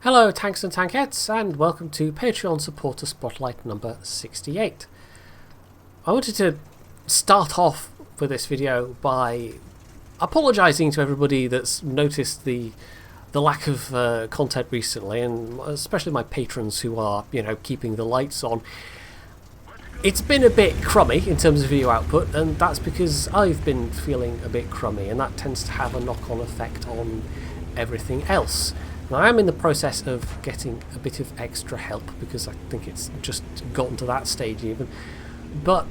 Hello tanks and tankettes, and welcome to Patreon Supporter Spotlight number 68. I wanted to start off with this video by apologising to everybody that's noticed the lack of content recently, and especially my patrons who are, keeping the lights on. It's been a bit crummy in terms of video output, and that's because I've been feeling a bit crummy, and that tends to have a knock-on effect on everything else. Now, I am in the process of getting a bit of extra help because I think it's just gotten to that stage even. But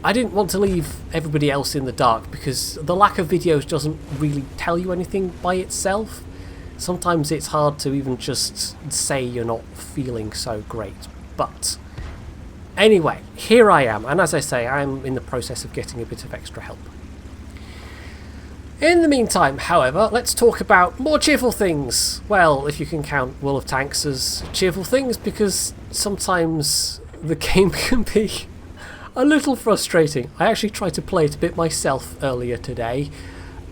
I didn't want to leave everybody else in the dark because the lack of videos doesn't really tell you anything by itself. Sometimes it's hard to even just say you're not feeling so great. But anyway, here I am, and as I say, I'm in the process of getting a bit of extra help. In the meantime, however, let's talk about more cheerful things. Well, if you can count World of Tanks as cheerful things, because sometimes the game can be a little frustrating. I actually tried to play it a bit myself earlier today,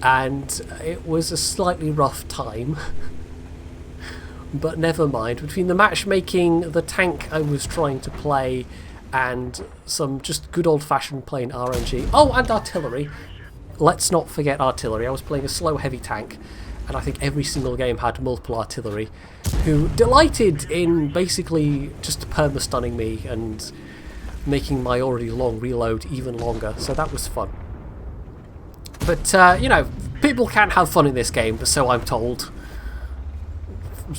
and it was a slightly rough time. But never mind. Between the matchmaking, the tank I was trying to play, and some just good old-fashioned plain RNG. Oh, and artillery. Let's not forget artillery. I was playing a slow heavy tank, and I think every single game had multiple artillery, who delighted in basically just perma-stunning me and making my already long reload even longer, so that was fun. But, people can have fun in this game, so I'm told.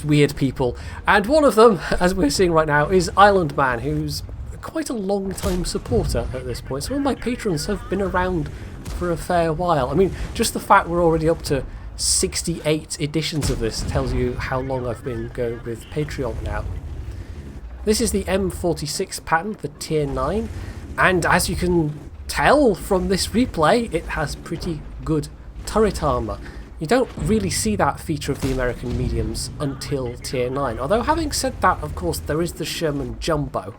Weird people. And one of them, as we're seeing right now, is Island Man, who's quite a long-time supporter at this point. Some of my patrons have been around for a fair while. I mean, just the fact we're already up to 68 editions of this tells you how long I've been going with Patreon now. This is the M46 Patton, the tier 9, and as you can tell from this replay, it has pretty good turret armour. You don't really see that feature of the American mediums until tier 9, although having said that, of course, there is the Sherman Jumbo.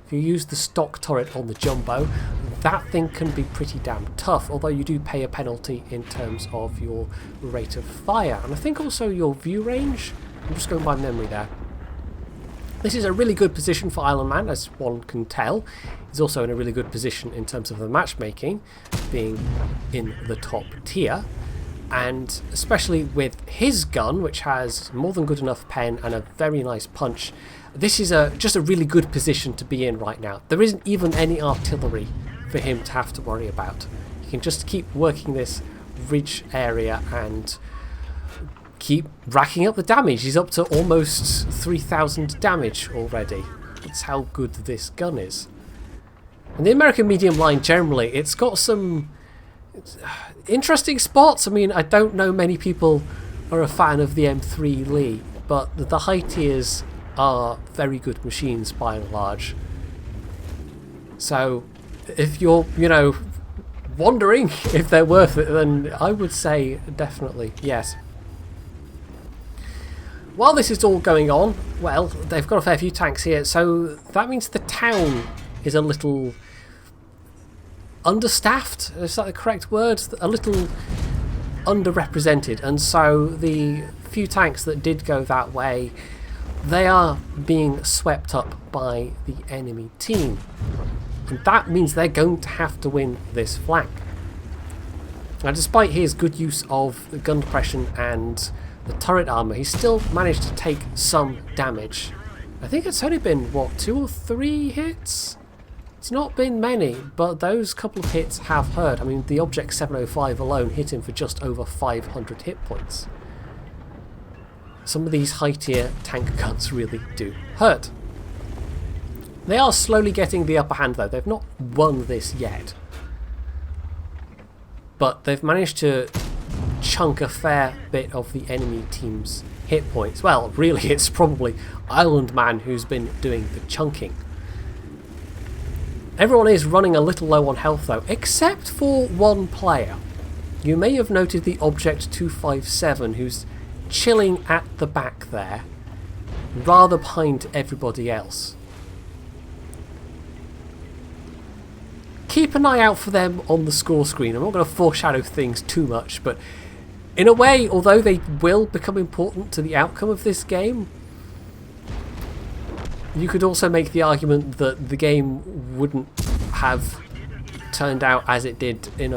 If you use the stock turret on the Jumbo, that thing can be pretty damn tough, although you do pay a penalty in terms of your rate of fire, and I think also your view range. I'm just going by memory there. This is a really good position for Island Man, as one can tell. He's also in a really good position in terms of the matchmaking, being in the top tier, and especially with his gun, which has more than good enough pen and a very nice punch. This is just a really good position to be in right now. There isn't even any artillery for him to have to worry about. He can just keep working this ridge area and keep racking up the damage. He's up to almost 3,000 damage already. That's how good this gun is. And the American medium line generally, it's got some interesting spots. I mean, I don't know many people are a fan of the M3 Lee, but the high tiers are very good machines by and large. So if you're, wondering if they're worth it, then I would say definitely yes. While this is all going on, well, they've got a fair few tanks here, so that means the town is a little understaffed. Is that the correct word? A little underrepresented, and so the few tanks that did go that way, they are being swept up by the enemy team. And that means they're going to have to win this flank. Now, despite his good use of the gun depression and the turret armour, he's still managed to take some damage. I think it's only been, what, 2 or 3 hits? It's not been many, but those couple of hits have hurt. I mean, the Object 705 alone hit him for just over 500 hit points. Some of these high-tier tank guns really do hurt. They are slowly getting the upper hand, though. They've not won this yet. But they've managed to chunk a fair bit of the enemy team's hit points. Well, really, it's probably Island Man who's been doing the chunking. Everyone is running a little low on health, though, except for one player. You may have noted the Object 257, who's chilling at the back there, rather behind everybody else. Keep an eye out for them on the score screen. I'm not going to foreshadow things too much, but In a way, although they will become important to the outcome of this game, you could also make the argument that the game wouldn't have turned out as it did in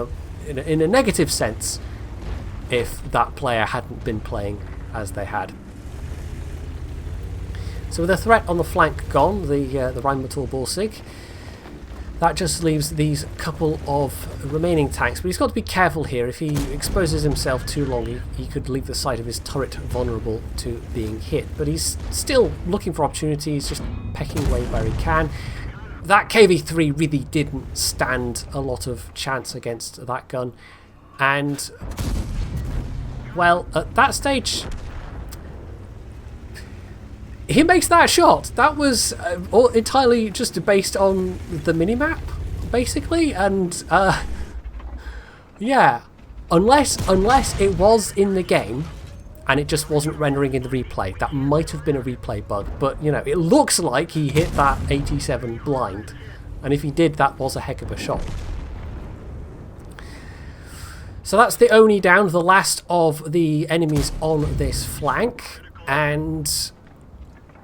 a negative sense if that player hadn't been playing as they had. So with the threat on the flank gone, the Rheinmetall Borsig, that just leaves these couple of remaining tanks. But he's got to be careful here. If he exposes himself too long, he could leave the side of his turret vulnerable to being hit. But he's still looking for opportunities, just pecking away where he can. That KV-3 really didn't stand a lot of chance against that gun. And, well, at that stage, he makes that shot. That was entirely just based on the minimap, basically. And, yeah, unless it was in the game and it just wasn't rendering in the replay, that might have been a replay bug. But, you know, it looks like he hit that 87 blind. And if he did, that was a heck of a shot. So that's the Oni down, the last of the enemies on this flank. And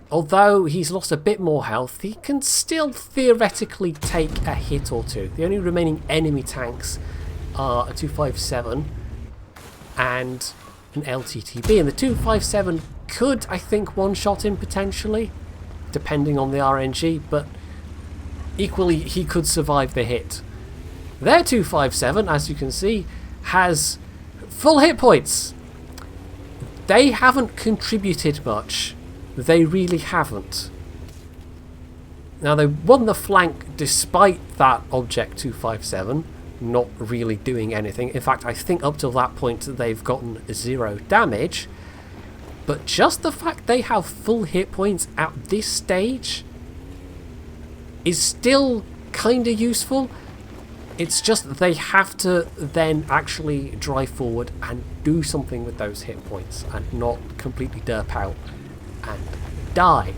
although he's lost a bit more health, he can still theoretically take a hit or two. The only remaining enemy tanks are a 257 and an LTTB. And the 257 could, I think, one-shot him potentially, depending on the RNG, but equally he could survive the hit. Their 257, as you can see, has full hit points. They haven't contributed much. They really haven't. Now, they won the flank despite that Object 257 not really doing anything. In fact, I think up till that point they've gotten 0 damage. But just the fact they have full hit points at this stage is still kind of useful. It's just that they have to then actually drive forward and do something with those hit points and not completely derp out and die.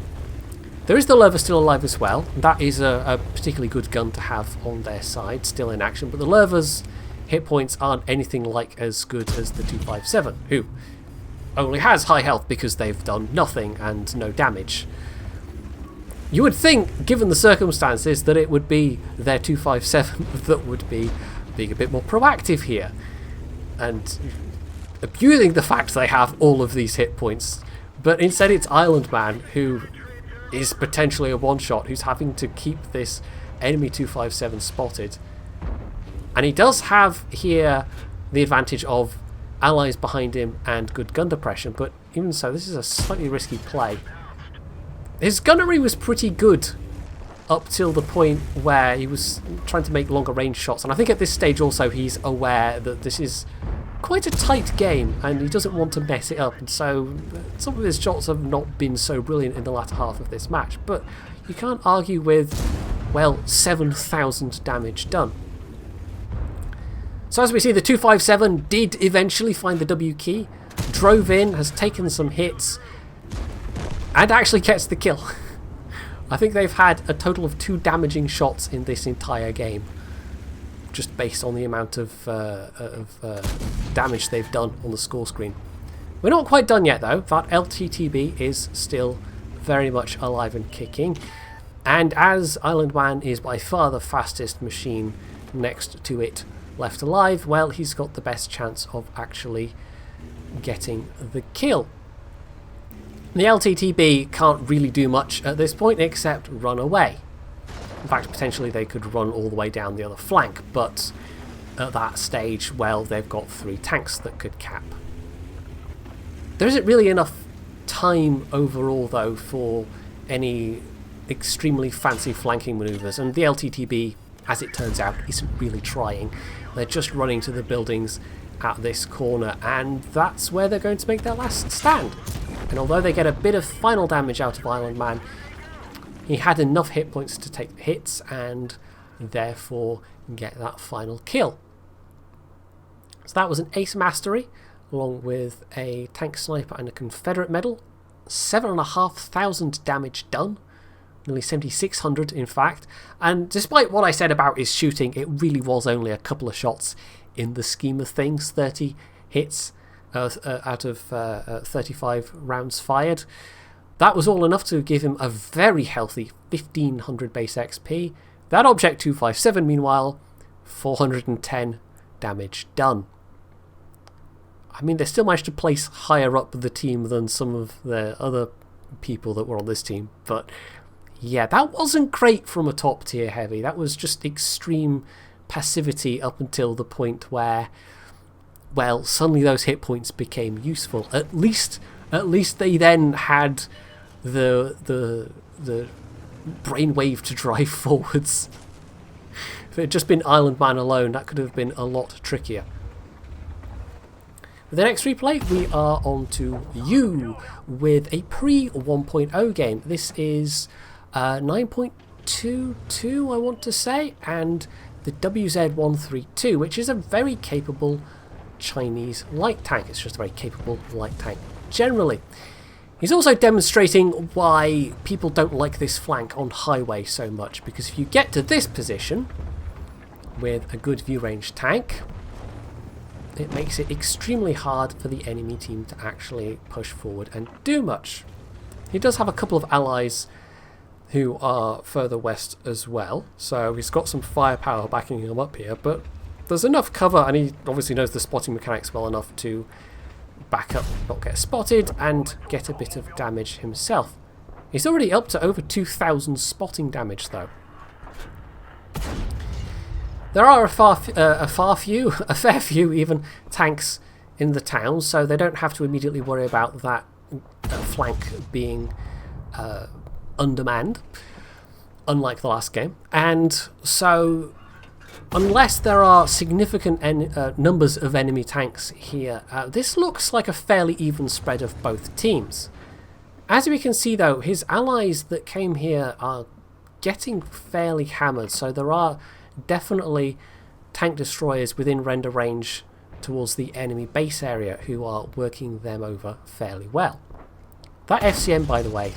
There is the Lerva still alive as well. That is a particularly good gun to have on their side, still in action. But the Lerva's hit points aren't anything like as good as the 257, who only has high health because they've done nothing and no damage. You would think, given the circumstances, that it would be their 257 that would be being a bit more proactive here and abusing the fact they have all of these hit points. But instead it's Island Man, who is potentially a one-shot, who's having to keep this enemy 257 spotted. And he does have here the advantage of allies behind him and good gun depression, but even so, this is a slightly risky play. His gunnery was pretty good up till the point where he was trying to make longer range shots, and I think at this stage also he's aware that this is quite a tight game and he doesn't want to mess it up, and so some of his shots have not been so brilliant in the latter half of this match, but you can't argue with, well, 7,000 damage done. So as we see, the 257 did eventually find the W key, drove in, has taken some hits, and actually gets the kill. I think they've had a total of 2 damaging shots in this entire game, just based on the amount of damage they've done on the score screen. We're not quite done yet though. That LTTB is still very much alive and kicking, and as Island Man is by far the fastest machine next to it left alive, well, he's got the best chance of actually getting the kill. The LTTB can't really do much at this point except run away. In fact, potentially they could run all the way down the other flank, but at that stage, well, they've got 3 tanks that could cap. There isn't really enough time overall, though, for any extremely fancy flanking manoeuvres, and the LTTB, as it turns out, isn't really trying. They're just running to the buildings at this corner, and that's where they're going to make their last stand. And although they get a bit of final damage out of Island Man, he had enough hit points to take the hits and therefore get that final kill. So that was an ace mastery, along with a tank sniper and a Confederate medal. 7,500 damage done, nearly 7,600 in fact. And despite what I said about his shooting, it really was only a couple of shots in the scheme of things. 30 hits out of 35 rounds fired. That was all enough to give him a very healthy 1500 base XP. That Object 257, meanwhile, 410 damage done. I mean, they still managed to place higher up the team than some of the other people that were on this team. But yeah, that wasn't great from a top tier heavy. That was just extreme passivity up until the point where, well, suddenly those hit points became useful. At least they then had the brainwave to drive forwards. If it had just been Island Man alone, that could have been a lot trickier. For the next replay, we are on to you with a pre-1.0 game. This is 9.22, I want to say, and the WZ-132, which is a very capable Chinese light tank. It's just a very capable light tank generally. He's also demonstrating why people don't like this flank on highway so much, because if you get to this position with a good view range tank, it makes it extremely hard for the enemy team to actually push forward and do much. He does have a couple of allies who are further west as well, so he's got some firepower backing him up here, but there's enough cover, and he obviously knows the spotting mechanics well enough to back up, not get spotted, and get a bit of damage himself. He's already up to over 2,000 spotting damage though. There are a fair few even tanks in the town, so they don't have to immediately worry about that flank being undermanned, unlike the last game. And so, unless there are significant numbers of enemy tanks here, this looks like a fairly even spread of both teams. As we can see though, his allies that came here are getting fairly hammered, so there are definitely tank destroyers within render range towards the enemy base area who are working them over fairly well. That FCM, by the way,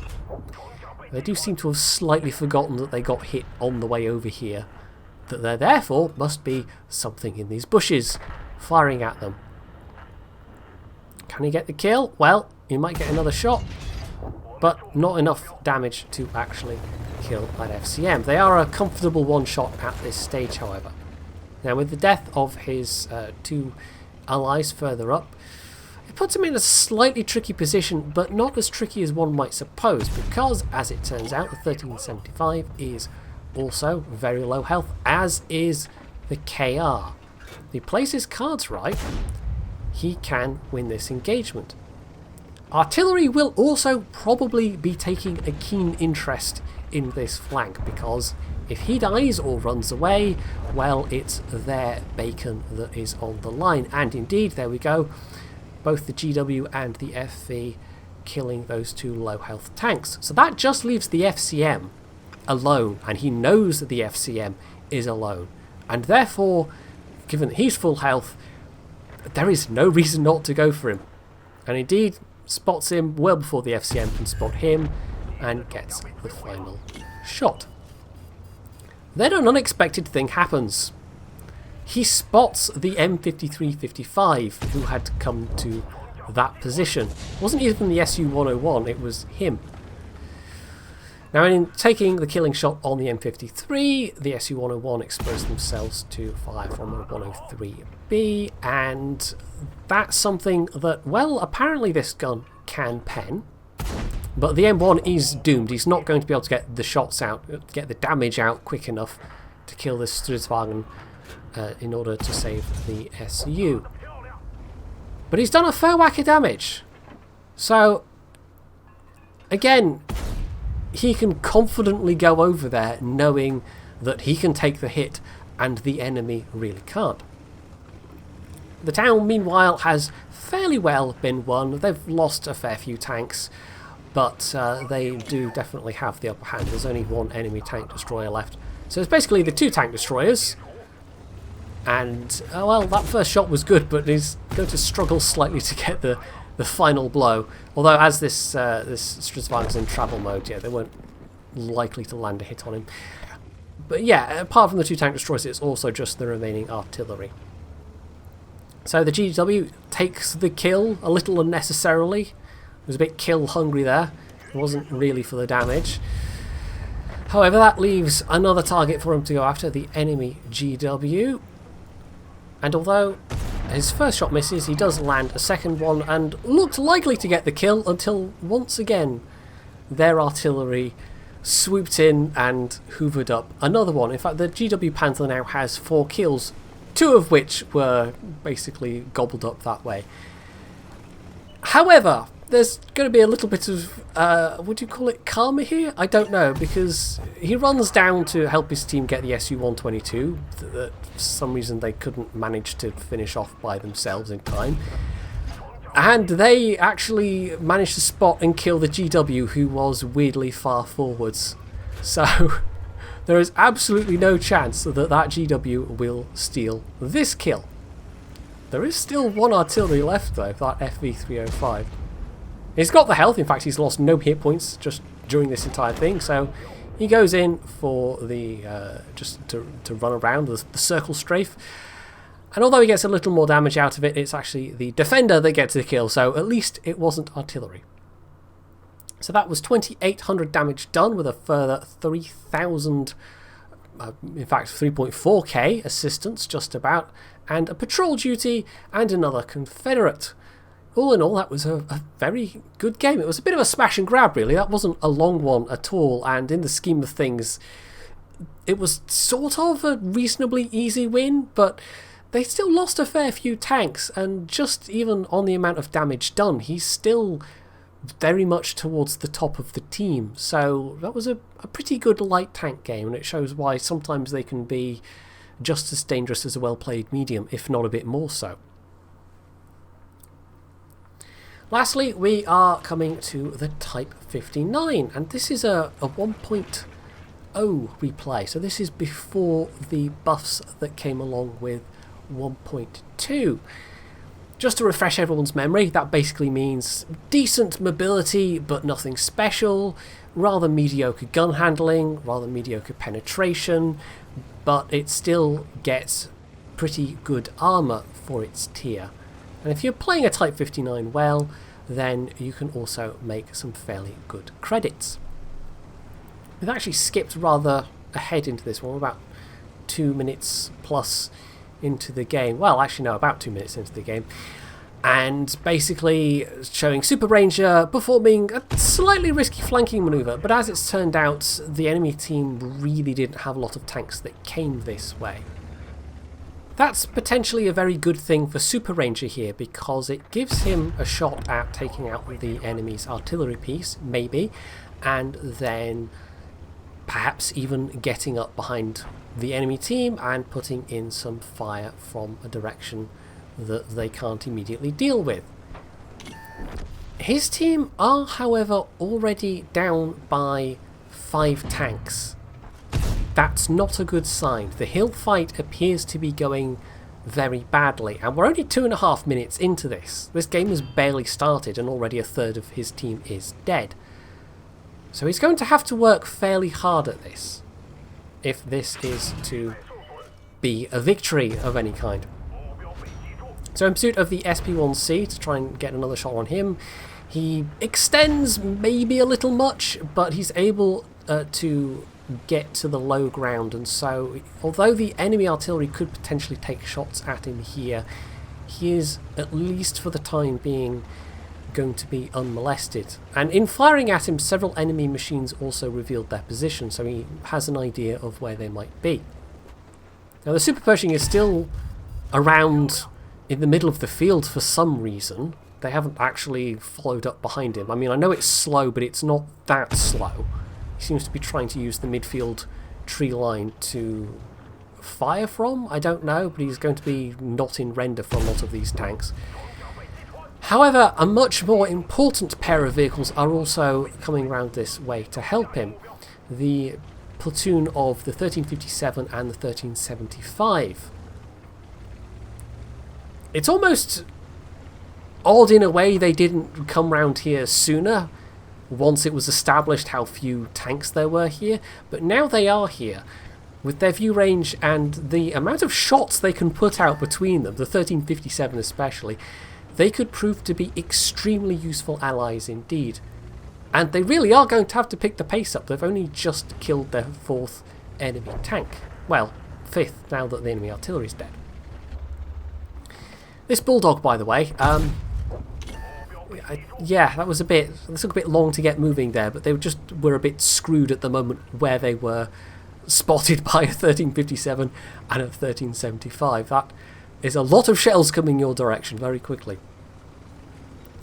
they do seem to have slightly forgotten that they got hit on the way over here, that there therefore must be something in these bushes firing at them. Can he get the kill? Well, he might get another shot, but not enough damage to actually kill that FCM. They are a comfortable one shot at this stage, however. Now, with the death of his two allies further up, it puts him in a slightly tricky position, but not as tricky as one might suppose, because, as it turns out, the 1375 is also very low health, as is the KR. If he plays his cards right, he can win this engagement. Artillery will also probably be taking a keen interest in this flank, because if he dies or runs away, well, it's their bacon that is on the line. And indeed, there we go, both the GW and the FV killing those two low health tanks. So that just leaves the FCM alone, and he knows that the FCM is alone, and therefore, given that he's full health, there is no reason not to go for him. And indeed, spots him well before the FCM can spot him, and gets the final shot. Then an unexpected thing happens. He spots the M5355 who had come to that position. It wasn't even the SU-101, it was him. Now, in taking the killing shot on the M53, the SU-101 exposed themselves to fire from a 103B, and that's something that, well, apparently this gun can pen, but the M1 is doomed. He's not going to be able to get the shots out, get the damage out quick enough to kill this Stridswagen in order to save the SU. But he's done a fair whack of damage. So, again, he can confidently go over there knowing that he can take the hit and the enemy really can't. The town, meanwhile, has fairly well been won. They've lost a fair few tanks, but they do definitely have the upper hand. There's only one enemy tank destroyer left. So it's basically the two tank destroyers. And, well, that first shot was good, but he's going to struggle slightly to get the final blow. Although, as this Stridswagen's in travel mode, yeah, they weren't likely to land a hit on him. But yeah, apart from the two tank destroyers, it's also just the remaining artillery. So the GW takes the kill a little unnecessarily. He was a bit kill hungry there. It wasn't really for the damage. However, that leaves another target for him to go after, the enemy GW. And although his first shot misses, he does land a second one and looked likely to get the kill until once again their artillery swooped in and hoovered up another one. In fact, the GW Panther now has 4 kills, 2 of which were basically gobbled up that way. However, there's going to be a little bit of, would you call it karma here? I don't know, because he runs down to help his team get the Su-122 that for some reason they couldn't manage to finish off by themselves in time. And they actually managed to spot and kill the GW, who was weirdly far forwards. So there is absolutely no chance that that GW will steal this kill. There is still 1 artillery left though, that FV305. He's got the health, in fact he's lost no hit points just during this entire thing, so he goes in for the just to run around the circle strafe. And although he gets a little more damage out of it, it's actually the defender that gets the kill, so at least it wasn't artillery. So that was 2,800 damage done with a further 3,000, in fact 3.4k assistance just about, and a patrol duty and another Confederate. All in all, that was a very good game. It was a bit of a smash and grab, really. That wasn't a long one at all, and in the scheme of things, it was sort of a reasonably easy win, but they still lost a fair few tanks, and just even on the amount of damage done, he's still very much towards the top of the team. So that was a pretty good light tank game, and it shows why sometimes they can be just as dangerous as a well-played medium, if not a bit more so. Lastly, we are coming to the Type 59, and this is a 1.0 replay. So this is before the buffs that came along with 1.2. Just to refresh everyone's memory, that basically means decent mobility but nothing special, rather mediocre gun handling, rather mediocre penetration, but it still gets pretty good armour for its tier. And if you're playing a Type 59 well, then you can also make some fairly good credits. We've actually skipped rather ahead into this one, about 2 minutes plus into the game. Well, actually no, about 2 minutes into the game. And basically showing Super Ranger performing a slightly risky flanking manoeuvre, but as it's turned out, the enemy team really didn't have a lot of tanks that came this way. That's potentially a very good thing for Super Ranger here, because it gives him a shot at taking out the enemy's artillery piece, maybe, and then perhaps even getting up behind the enemy team and putting in some fire from a direction that they can't immediately deal with. His team are, however, already down by 5 tanks. That's not a good sign. The hill fight appears to be going very badly, and we're only 2.5 minutes into this. This game has barely started and already a third of his team is dead. So he's going to have to work fairly hard at this, if this is to be a victory of any kind. So in pursuit of the SP1C to try and get another shot on him, he extends maybe a little much, but he's able to get to the low ground, and so although the enemy artillery could potentially take shots at him here, he is, at least for the time being, going to be unmolested. And in firing at him, several enemy machines also revealed their position, so he has an idea of where they might be. Now the Super Pershing is still around in the middle of the field for some reason. They haven't actually followed up behind him. I mean, I know it's slow, but it's not that slow. He seems to be trying to use the midfield tree line to fire from. I don't know, but he's going to be not in render for a lot of these tanks. However, a much more important pair of vehicles are also coming around this way to help him. The platoon of the 1357 and the 1375. It's almost odd in a way they didn't come round here sooner, once it was established how few tanks there were here, but now they are here. With their view range and the amount of shots they can put out between them, the 1357 especially, they could prove to be extremely useful allies indeed. And they really are going to have to pick the pace up. They've only just killed their 4th enemy tank. Well, 5th, now that the enemy artillery is dead. This bulldog, by the way, yeah, that was it took a bit long to get moving there, but they were a bit screwed at the moment where they were spotted by a 1357 and a 1375. That is a lot of shells coming your direction very quickly.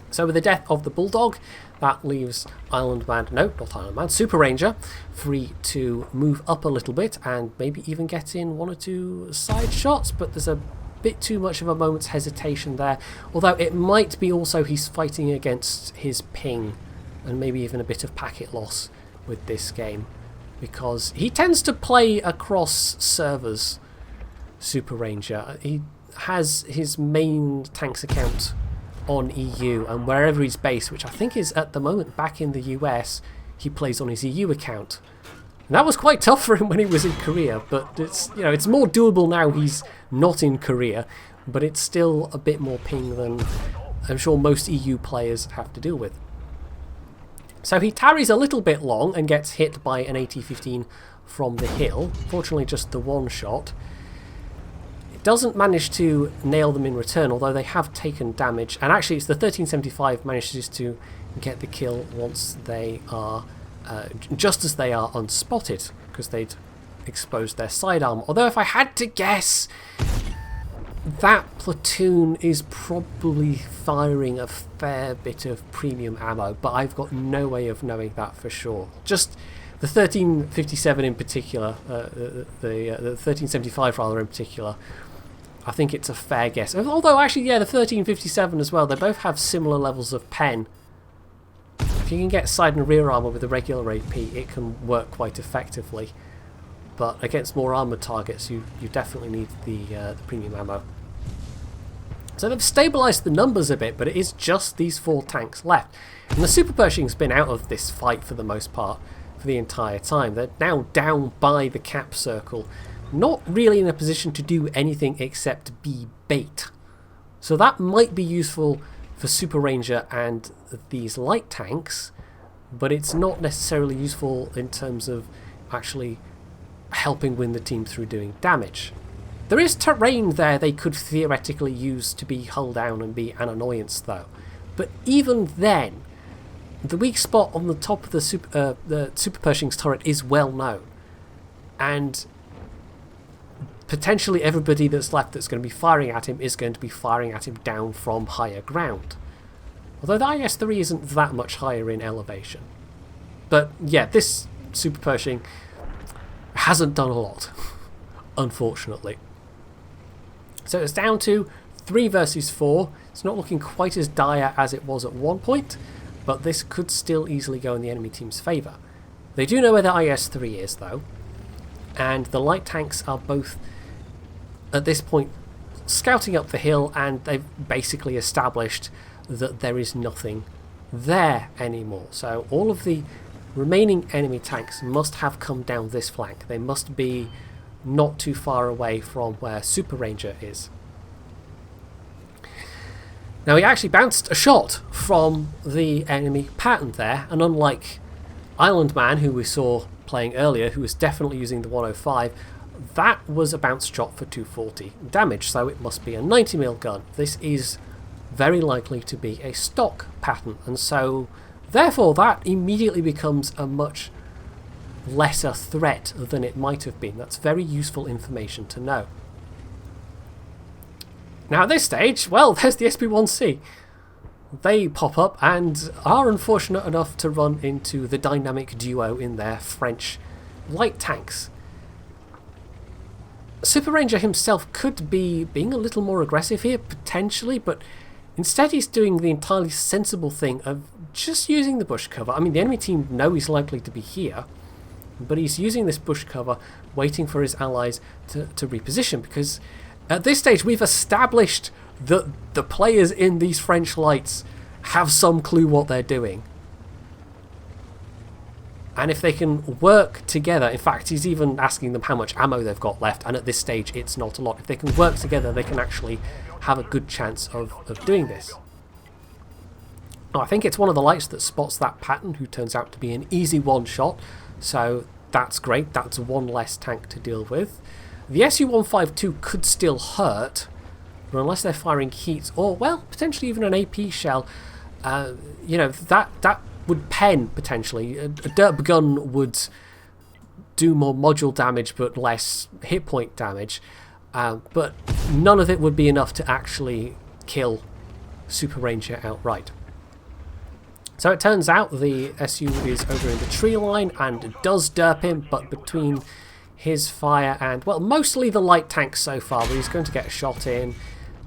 So with the death of the bulldog, that leaves Super Ranger free to move up a little bit and maybe even get in 1 or 2 side shots, but there's a bit too much of a moment's hesitation there, although it might be also he's fighting against his ping and maybe even a bit of packet loss with this game, because he tends to play across servers, Super Ranger. He has his main tanks account on EU, and wherever he's based, which I think is at the moment back in the US, he plays on his EU account. And that was quite tough for him when he was in Korea, but it's, you know, it's more doable now he's not in Korea, but it's still a bit more ping than I'm sure most EU players have to deal with. So he tarries a little bit long and gets hit by an AT-15 from the hill. Fortunately just the one shot. It doesn't manage to nail them in return, although they have taken damage, and actually it's the 1375 manages to get the kill once they are just as they are unspotted, because they'd exposed their sidearm. Although if I had to guess, that platoon is probably firing a fair bit of premium ammo, but I've got no way of knowing that for sure. Just the 1357 in particular, the 1375 rather in particular, I think it's a fair guess. Although actually, yeah, the 1357 as well, they both have similar levels of pen. If you can get side and rear armour with a regular AP, it can work quite effectively. But against more armoured targets, you definitely need the premium ammo. So they've stabilised the numbers a bit, but it is just these 4 tanks left. And the Super Pershing's been out of this fight for the most part for the entire time. They're now down by the cap circle, not really in a position to do anything except be bait. So that might be useful for Super Ranger and these light tanks, but it's not necessarily useful in terms of actually helping win the team through doing damage. There is terrain there they could theoretically use to be hull down and be an annoyance though, but even then the weak spot on the top of the Super Pershing's turret is well known, and potentially everybody that's left that's going to be firing at him is going to be firing at him down from higher ground. Although the IS-3 isn't that much higher in elevation. But yeah, this Super Pershing hasn't done a lot, unfortunately. So it's down to 3 versus 4. It's not looking quite as dire as it was at one point, but this could still easily go in the enemy team's favour. They do know where the IS-3 is though, and the light tanks are both at this point scouting up the hill, and they've basically established that there is nothing there anymore. So all of the remaining enemy tanks must have come down this flank. They must be not too far away from where Super Ranger is. Now he actually bounced a shot from the enemy Patton there, and unlike Island Man, who we saw playing earlier, who was definitely using the 105, that was a bounced shot for 240 damage, so it must be a 90mm gun. This is very likely to be a stock Patton, and so therefore that immediately becomes a much lesser threat than it might have been. That's very useful information to know. Now at this stage, well, there's the SB-1C. They pop up and are unfortunate enough to run into the dynamic duo in their French light tanks. Super Ranger himself could be being a little more aggressive here, potentially, but instead he's doing the entirely sensible thing of just using the bush cover. I mean, the enemy team know he's likely to be here, but he's using this bush cover, waiting for his allies to reposition, because at this stage we've established that the players in these French lights have some clue what they're doing. And if they can work together, in fact, he's even asking them how much ammo they've got left, and at this stage it's not a lot. If they can work together, they can actually have a good chance of doing this. Now, I think it's one of the lights that spots that Patton, who turns out to be an easy one-shot, so that's great. That's one less tank to deal with. The Su-152 could still hurt, but unless they're firing heat, or, well, potentially even an AP shell, you know, that would pen, potentially. A derp gun would do more module damage but less hit point damage, but none of it would be enough to actually kill Super Ranger outright. So it turns out the SU is over in the tree line and does derp him, but between his fire and, well, mostly the light tanks so far, but he's going to get a shot in,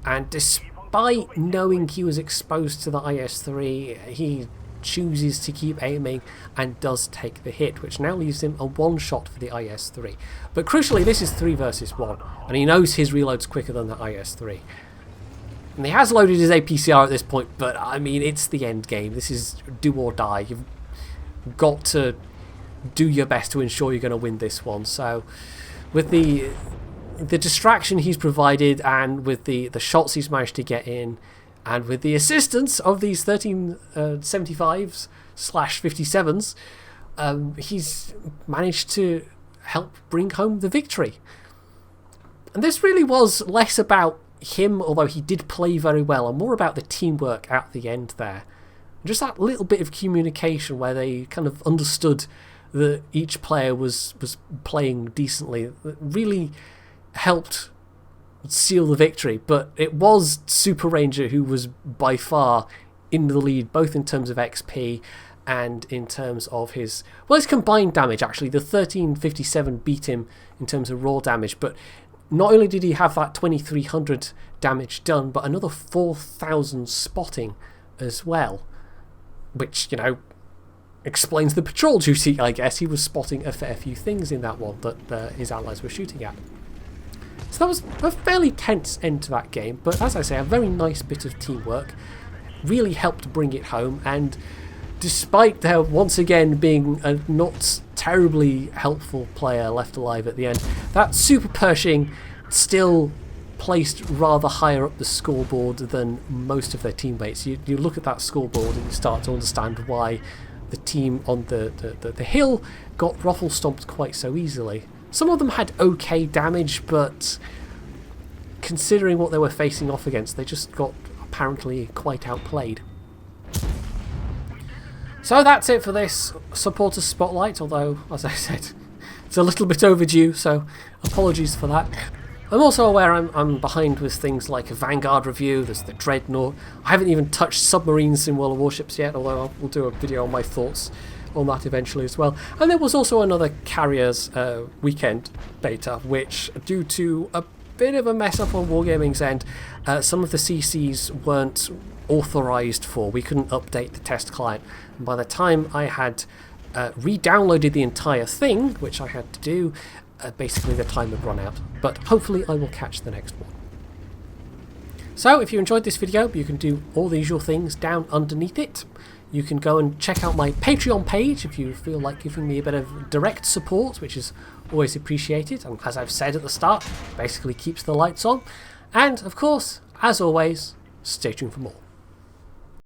and despite knowing he was exposed to the IS-3, he chooses to keep aiming and does take the hit, which now leaves him a one shot for the IS-3. But crucially, this is 3 versus 1, and he knows his reload's quicker than the IS-3. And he has loaded his APCR at this point, but I mean, it's the end game. This is do or die. You've got to do your best to ensure you're going to win this one. So with the distraction he's provided, and with the shots he's managed to get in, and with the assistance of these 1375s / 57s, he's managed to help bring home the victory. And this really was less about him, although he did play very well, and more about the teamwork at the end there. Just that little bit of communication where they kind of understood that each player was playing decently, that really helped seal the victory. But it was Super Ranger who was by far in the lead, both in terms of XP and in terms of his combined damage. Actually, the 1357 beat him in terms of raw damage, but not only did he have that 2300 damage done, but another 4000 spotting as well, which, you know, explains the patrol duty, I guess. He was spotting a fair few things in that one that his allies were shooting at. So that was a fairly tense end to that game, but as I say, a very nice bit of teamwork. Really helped bring it home, and despite there once again being a not terribly helpful player left alive at the end, that Super Pershing still placed rather higher up the scoreboard than most of their teammates. You look at that scoreboard and you start to understand why the team on the hill got ruffle stomped quite so easily. Some of them had okay damage, but considering what they were facing off against, they just got apparently quite outplayed. So that's it for this supporter spotlight, although, as I said, it's a little bit overdue, so apologies for that. I'm also aware I'm behind with things like a Vanguard review, there's the Dreadnought. I haven't even touched submarines in World of Warships yet, although we'll do a video on my thoughts on that eventually as well. And there was also another Carriers weekend beta, which, due to a bit of a mess up on Wargaming's end, some of the CCs weren't authorized for. We couldn't update the test client. And by the time I had re-downloaded the entire thing, which I had to do, basically the time had run out. But hopefully I will catch the next one. So if you enjoyed this video, you can do all the usual things down underneath it. You can go and check out my Patreon page if you feel like giving me a bit of direct support, which is always appreciated, and as I've said at the start, basically keeps the lights on. And of course, as always, stay tuned for more.